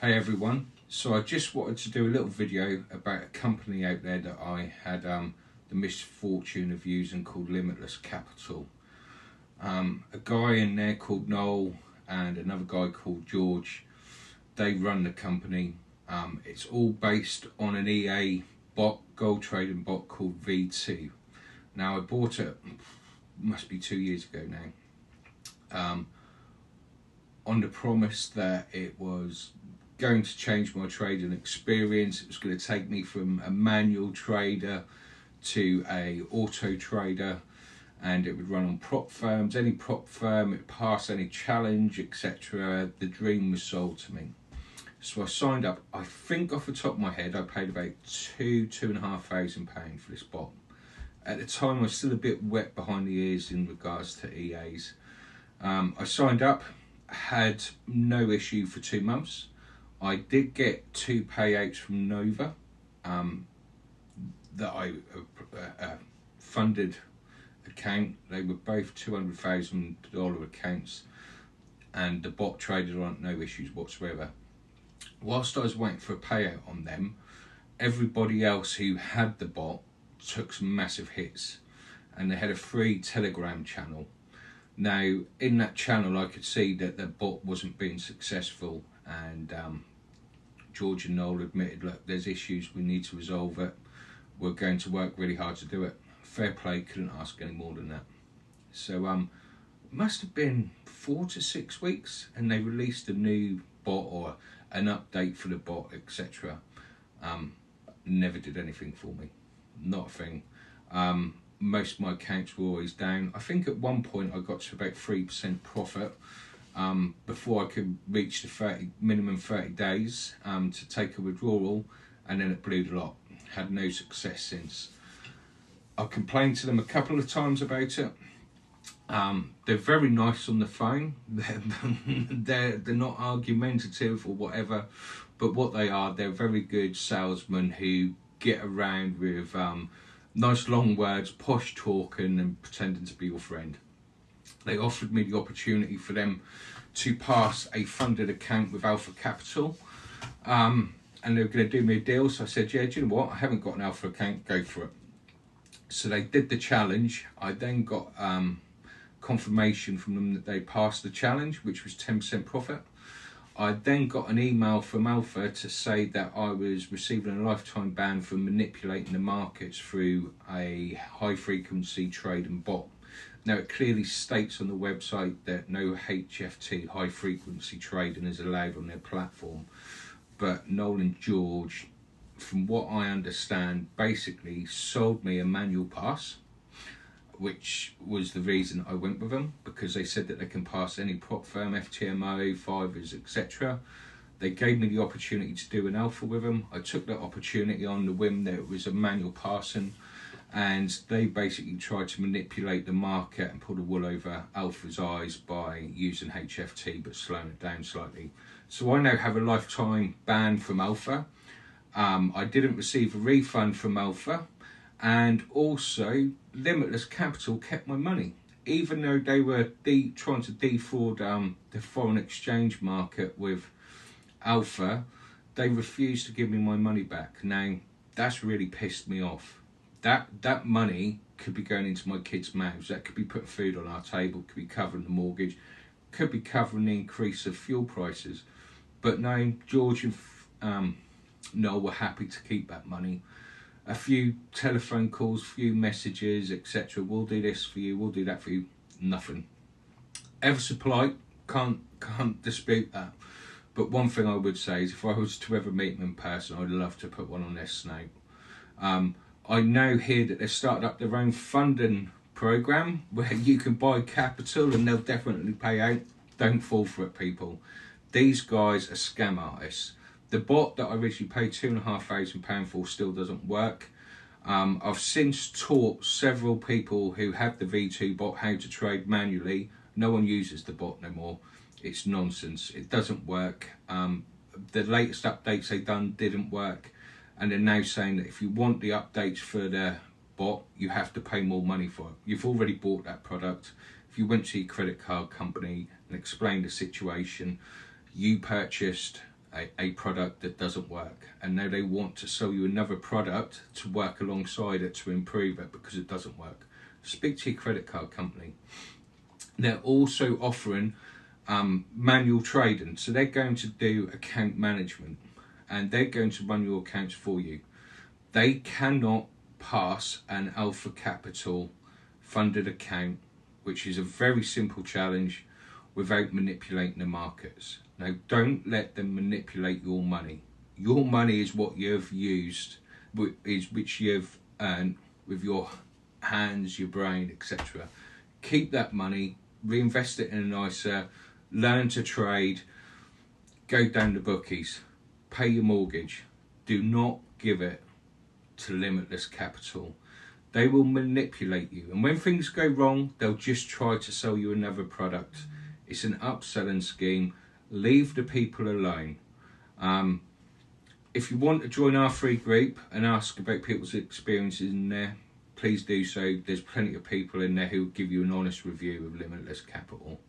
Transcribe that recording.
Hey everyone, so I just wanted to do a little video about a company out there that I had the misfortune of using called Limitless Capital. A guy in there called Noel and another guy called George, they run the company. It's all based on an EA bot, gold trading bot called V2. Now I bought it, must be 2 years ago now, on the promise that it was going to change my trading experience. It was going to take me from a manual trader to a auto trader, and it would run on prop firms, any prop firm, it passed any challenge, etc. The dream was sold to me. So I signed up. I think off the top of my head I paid about £2,500 for this bot. At the time I was still a bit wet behind the ears in regards to EAs. I signed up, had no issue for 2 months. I did get 2 payouts from Nova that I funded account. They were both $200,000 accounts, and the bot traded on no issues whatsoever. Whilst I was waiting for a payout on them, everybody else who had the bot took some massive hits, and they had a free Telegram channel. Now in that channel I could see that the bot wasn't being successful, and George and Noel admitted, look, there's issues, we need to resolve it, we're going to work really hard to do it. Fair play, couldn't ask any more than that. So it must have been 4 to 6 weeks and they released a new bot or an update for the bot, etc. Never did anything for me, not a thing. Most of my accounts were always down. I think at one point I got to about 3% profit before I could reach the minimum 30 days to take a withdrawal, and then it blew the lot. Had no success since. I complained to them a couple of times about it. They're very nice on the phone. They're not argumentative or whatever, but what they are, they're very good salesmen who get around with nice long words, posh talking and pretending to be your friend. They offered me the opportunity for them to pass a funded account with Alpha Capital, and they were going to do me a deal. So I said, yeah, do you know what, I haven't got an Alpha account, go for it. So they did the challenge. I then got confirmation from them that they passed the challenge, which was 10% profit. I then got an email from Alpha to say that I was receiving a lifetime ban for manipulating the markets through a high frequency trading bot. Now it clearly states on the website that no HFT, high frequency trading, is allowed on their platform, but Noel and George, from what I understand, basically sold me a manual pass, which was the reason I went with them, because they said that they can pass any prop firm, FTMO, Fivers, etc. They gave me the opportunity to do an alpha with them. I took that opportunity on the whim that it was a manual passing, and they basically tried to manipulate the market and pull the wool over Alpha's eyes by using HFT but slowing it down slightly. So I now have a lifetime ban from Alpha. I didn't receive a refund from Alpha, and also Limitless Capital kept my money. Even though they were trying to defraud the foreign exchange market with Alpha, they refused to give me my money back. Now that's really pissed me off. That money could be going into my kids' mouths, that could be putting food on our table, could be covering the mortgage, could be covering the increase of fuel prices. But no, George and Noel were happy to keep that money. A few telephone calls, few messages, etc. We'll do this for you, we'll do that for you. Nothing. Ever so polite, can't dispute that. But one thing I would say is, if I was to ever meet them in person, I'd love to put one on their snout. I now hear that they've started up their own funding program where you can buy capital and they'll definitely pay out. Don't fall for it, people. These guys are scam artists. The bot that I originally paid £2,500 for still doesn't work. I've since taught several people who have the V2 bot how to trade manually. No one uses the bot no more. It's nonsense. It doesn't work. The latest updates they've done didn't work, and they're now saying that if you want the updates for the bot, you have to pay more money for it. You've already bought that product. If you went to your credit card company and explained the situation, you purchased a product that doesn't work, and now they want to sell you another product to work alongside it to improve it because it doesn't work. Speak to your credit card company. They're also offering manual trading, so they're going to do account management and they're going to run your accounts for you. They cannot pass an Alpha Capital funded account, which is a very simple challenge, without manipulating the markets. Now, don't let them manipulate your money. Your money is what you've used, which you've earned with your hands, your brain, etc. Keep that money, reinvest it in an ISA, learn to trade, go down the bookies, pay your mortgage. Do not give it to Limitless Capital. They will manipulate you, and when things go wrong, they'll just try to sell you another product. It's an upselling scheme. Leave the people alone. If you want to join our free group and ask about people's experiences in there, please do so. There's plenty of people in there who will give you an honest review of Limitless Capital.